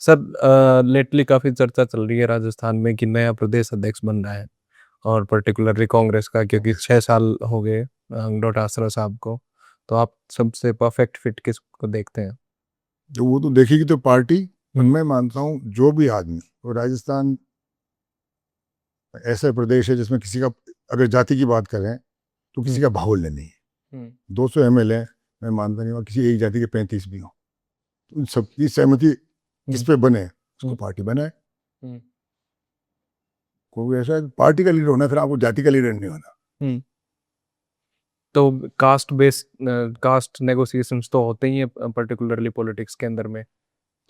Sir lately काफ़ी चर्चा चल रही है राजस्थान में कि नया प्रदेश अध्यक्ष बन रहा है और पर्टिकुलरली कांग्रेस का, क्योंकि 6 साल हो गए डोटासरा साहब को। तो आप सबसे परफेक्ट फिट किसको देखते हैं? तो वो तो देखेगी तो पार्टी। हम्म। मैं मानता हूँ जो भी आदमी, और राजस्थान ऐसा प्रदेश है जिसमें किसी का, अगर जाति की बात करें तो किसी का बाहुल्य नहीं है। 200 ML है, मैं मानता नहीं हूँ किसी एक जाति के 35 भी हों। तो उन सबकी सहमति किस पे बने, उसको पार्टी बनाए। कोई ऐसा पार्टी का लीडर होना, फिर आपको जाति का लीडर नहीं होना। तो कास्ट नेगोशिएशंस तो होते ही हैं पर्टिकुलरली पॉलिटिक्स के अंदर में।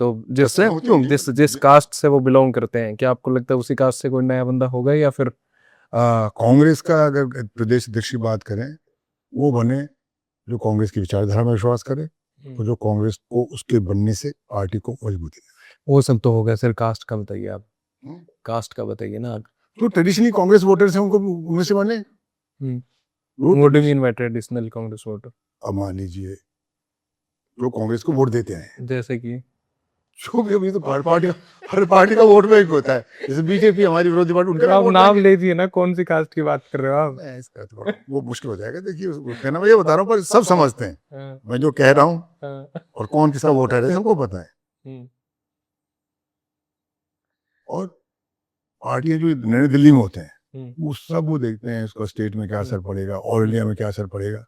तो जिस कास्ट से वो बिलोंग करते हैं, क्या आपको लगता है उसी कास्ट से कोई नया बंदा होगा, या फिर कांग्रेस का अगर प्रदेश अध्यक्ष की बात करें, वो बने जो कांग्रेस की विचारधारा में विश्वास करे और जो कांग्रेस को उसके बनने से पार्टी को मजबूती दे। वो सब तो होगा सर, कास्ट का बताइए आप। कास्ट का बताइए ना। तो ट्रेडिशनली कांग्रेस वोटर्स हैं, उनको उनमें से बने। What do you mean by traditional Congress voter? अब मान लीजिए जो कांग्रेस को वोट देते हैं, जैसे कि जो भी, अभी तो हर पार्टी का वोट बैंक होता है। जैसे बीजेपी हमारी विरोधी पार्टी, उनका आप नाम लीजिए ना, कौन सी कास्ट की बात कर रहे हो आप? इसका वो मुश्किल हो जाएगा। देखिए कहना मैं ये बता रहा हूँ, पर सब समझते हैं मैं जो कह रहा हूँ, और कौन किसका वोटर है सबको पता है। और पार्टियां जो नई दिल्ली में होते हैं, वो सब वो देखते हैं इसका स्टेट में क्या असर पड़ेगा, ऑल इंडिया में क्या असर पड़ेगा।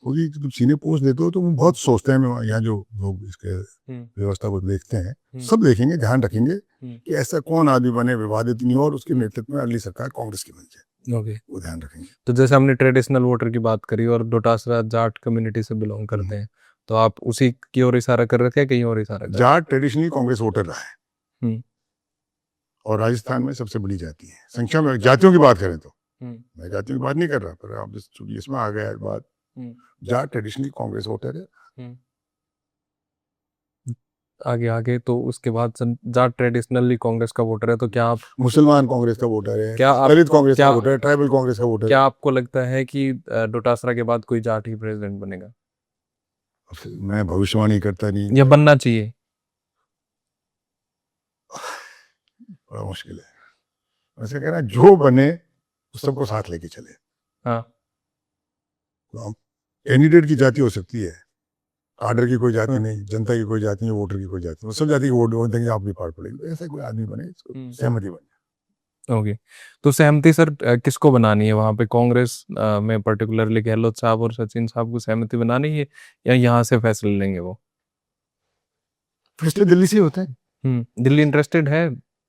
क्योंकि तुम सीने पोस्ट देते हो तो वो बहुत सोचते हैं। यहाँ जो लोग इसके व्यवस्था को देखते हैं, सब देखेंगे, ध्यान रखेंगे कि ऐसा कौन आदमी बने विवादित नहीं हो और उसके नेतृत्व में अगली सरकार कांग्रेस की बन जाए। ओके, वो ध्यान रखेंगे। तो जैसे हमने ट्रेडिशनल वोटर की बात करी और डोटासरा जाट कम्युनिटी से बिलोंग करते हैं, तो आप उसी की ओर इशारा कर रहे थे, कहीं और इशारा कर? जाट ट्रेडिशनली कांग्रेस वोटर रहा है और राजस्थान में सबसे बड़ी जाति है संख्या में। जातियों की बात करें तो मैं जातियों की बात नहीं कर रहा, पर आप इसमें आ गया बात। जाट ट्रेडिशनली कांग्रेस वोटर है। आगे तो उसके बाद जाट ट्रेडिशनली कांग्रेस का वोटर है, तो क्या आप मुसलमान कांग्रेस का वोटर है, क्या आप दलित कांग्रेस का वोटर है, ट्राइबल कांग्रेस का वोटर है? क्या आपको लगता है कि डोटासरा के बाद कोई जाट ही प्रेसिडेंट बनेगा? मैं भविष्यवाणी करता नहीं, या बनना चाहिए? बड़ा मुश्किल है। वैसे कह रहा है जो बने सबको साथ लेके चले। हाँ, कैंडिडेट की जाति हो सकती है, आर्डर की कोई जाति नहीं, जनता की कोई जाति नहीं, वोटर की कोई जाति नहीं, सब जाति के वोट देंगे, आप भी पार्ट पड़ेगी। ऐसा कोई आदमी बने, सहमति बने। ओके, तो सहमति सर किसको बनानी है वहाँ पे? कांग्रेस में पर्टिकुलरली गहलोत साहब और सचिन साहब को सहमति बनानी है, या यहाँ से फैसले लेंगे वो? फैसले दिल्ली से होते हैं। दिल्ली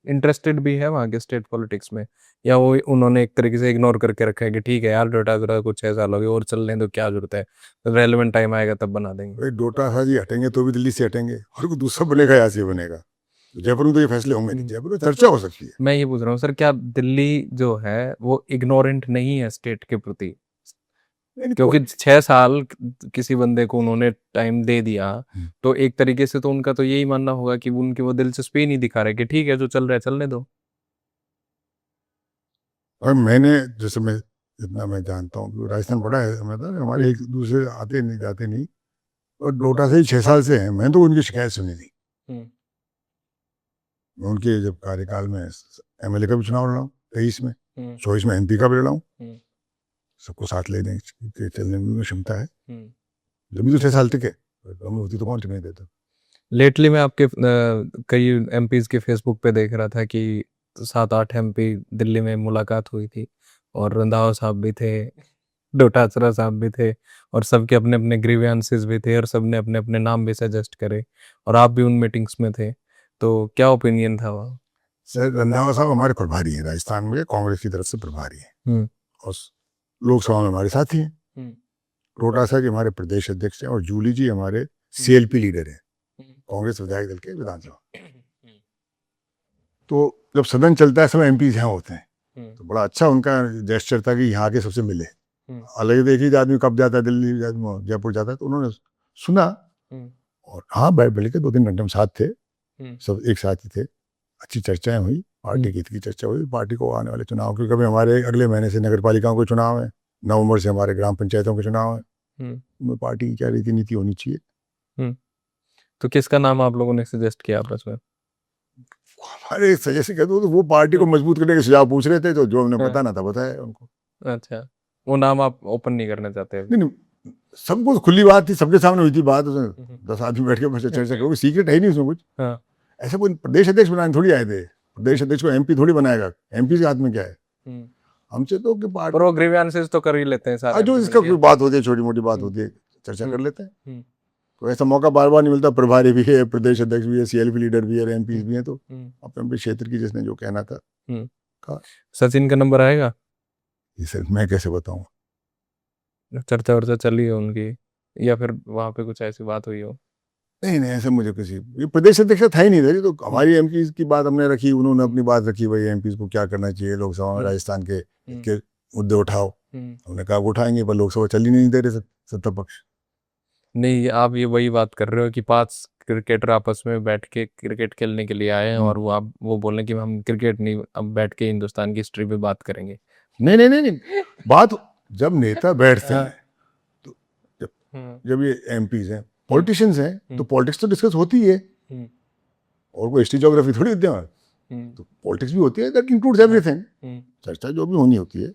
इंटरेस्टेड भी है वहाँ के स्टेट पॉलिटिक्स में, या वो उन्होंने एक तरीके से इग्नोर करके रखा है कि ठीक है यार, डोटासरा कुछ 6 साल हो गए और चल लें, तो क्या जरूरत है, रेलेवेंट टाइम आएगा तब बना देंगे। डोटासरा जी हटेंगे तो भी दिल्ली से हटेंगे, और कोई दूसरा बनेगा, यहाँ से बनेगा। जयपुर में तो ये फैसले होंगे नहीं, जयपुर में चर्चा हो सकती है। मैं ये पूछ रहा हूँ सर, क्या दिल्ली जो है वो इग्नोरेंट नहीं है स्टेट के प्रति? क्योंकि 6 साल किसी बंदे को उन्होंने टाइम दे दिया, तो एक तरीके से तो उनका तो यही मानना होगा कि उनकी वो दिलचस्पी नहीं दिखा रहे कि ठीक है जो चल रहा है चलने दो। और मैंने जैसे मैं जितना मैं जानता हूँ, राजस्थान बड़ा है, मतलब हमारे एक दूसरे आते नहीं जाते नहीं, और डोटा से ही 6 साल से हैं। मैं तो उनकी शिकायत सुनी नहीं। मैं उनके जब कार्यकाल में MLA का भी चुनाव लड़ा हूँ 23 में, 24 में MP का भी लड़ा हूँ। सबको साथ ले दें, चलने में क्षमता है। जब भी तो 6 साल टिके, हमें होती तो कौन टिकने देता। लेटली मैं आपके कई MPs के फेसबुक पे देख रहा था कि 7-8 MP दिल्ली में मुलाकात हुई थी, और रंधावा साहब भी थे, डोटासरा साहब भी थे, और सबके अपने अपने ग्रीवेंसेस भी थे, और सबने अपने अपने नाम भी सजेस्ट करे, और आप भी उन मीटिंग्स में थे। तो क्या ओपिनियन था वहाँ? सर रंधावा साहब हमारे प्रभारी हैं, राजस्थान में कांग्रेस की तरफ से प्रभारी हैं, और लोकसभा में हमारे साथी हैं। डोटासरा जी हमारे प्रदेश अध्यक्ष हैं, और जूली जी हमारे CLP लीडर हैं, कांग्रेस विधायक दल के विधानसभा। तो जब सदन चलता है, सब MPs यहाँ होते हैं, तो बड़ा अच्छा उनका जेस्चर था कि यहाँ के सबसे मिले। अलग देखिए आदमी कब जाता है दिल्ली, जयपुर जाता है, तो उन्होंने सुना, और हाँ बैठ के 2-3 घंटे में साथ थे, सब एक साथ ही थे। अच्छी चर्चाएं हुई, पार्टी की की चर्चा हुई, पार्टी को आने वाले चुनाव, क्योंकि कभी हमारे अगले महीने से नगर पालिकाओं के चुनाव है, नवंबर से हमारे ग्राम पंचायतों के चुनाव है, उनमें पार्टी की क्या रीति नीति होनी चाहिए। तो किसका नाम आप लोगों ने सजेस्ट किया आपस में? हमारे सजेशन कहते तो वो पार्टी को मजबूत करने के सुझाव पूछ रहे थे, तो जो हमने हाँ। बताना था बताया उनको। अच्छा, वो नाम आप ओपन नहीं करना चाहते अभी? नहीं नहीं, सबको खुली बात थी, सबके सामने हुई थी बात, उसमें हम्म। 10 आदमी बैठ के बस चर्चा करोगे, सीक्रेट है ही नहीं उसमें कुछ। हाँ। ऐसा कोई प्रदेश अध्यक्ष बनाने थोड़ी आए थे, प्रदेश अध्यक्ष को एमपी थोड़ी बनाएगा, एमपी के हाथ में क्या है। हम्म। हमसे तो कि पर वो ग्रीवेंसेस तो कर ही लेते हैं सारे जो MP इसका मिलके। कोई बात होती है, छोटी मोटी बात हम्म। होती है, चर्चा कर हम्म। लेते हैं। हम्म। तो ऐसा मौका बार बार नहीं मिलता, प्रभारी भी है, प्रदेश अध्यक्ष भी है, सीएलपी लीडर भी है, एमपी भी है, तो अपने अपने क्षेत्र की जिसने जो कहना था कहा। सचिन का नंबर आएगा? ये सर मैं कैसे बताऊं। चर्चा वर्चा चली हो उनकी, या फिर वहां पे कुछ ऐसी बात हुई हो? नहीं नहीं, ऐसा मुझे किसी, ये प्रदेश अध्यक्ष था ही नहीं था जी, तो हमारी एमपी की बात हमने रखी, उन्होंने अपनी बात रखी, भाई एमपी को क्या करना चाहिए, लोकसभा में राजस्थान के मुद्दे उठाओ। हमने कहा उठाएंगे, पर लोकसभा चल ही नहीं दे रहे सत्ता पक्ष। नहीं, आप ये वही बात कर रहे हो कि 5 क्रिकेटर आपस में बैठ के क्रिकेट खेलने के लिए आए हैं और वो बोल रहे हैं कि हम क्रिकेट नहीं, अब बैठ के हिंदुस्तान की हिस्ट्री पे बात करेंगे। नहीं नहीं नहीं नहीं, बात जब नेता बैठते हैं, तो जब ये एमपीज हैं, पॉलिटिशियंस हैं, तो पॉलिटिक्स तो डिस्कस होती ही है, और कोई हिस्ट्री ज्योग्राफी थोड़ी होती है, तो पॉलिटिक्स भी होती है, दैट इंक्लूड्स एवरीथिंग। चर्चा जो भी होनी होती है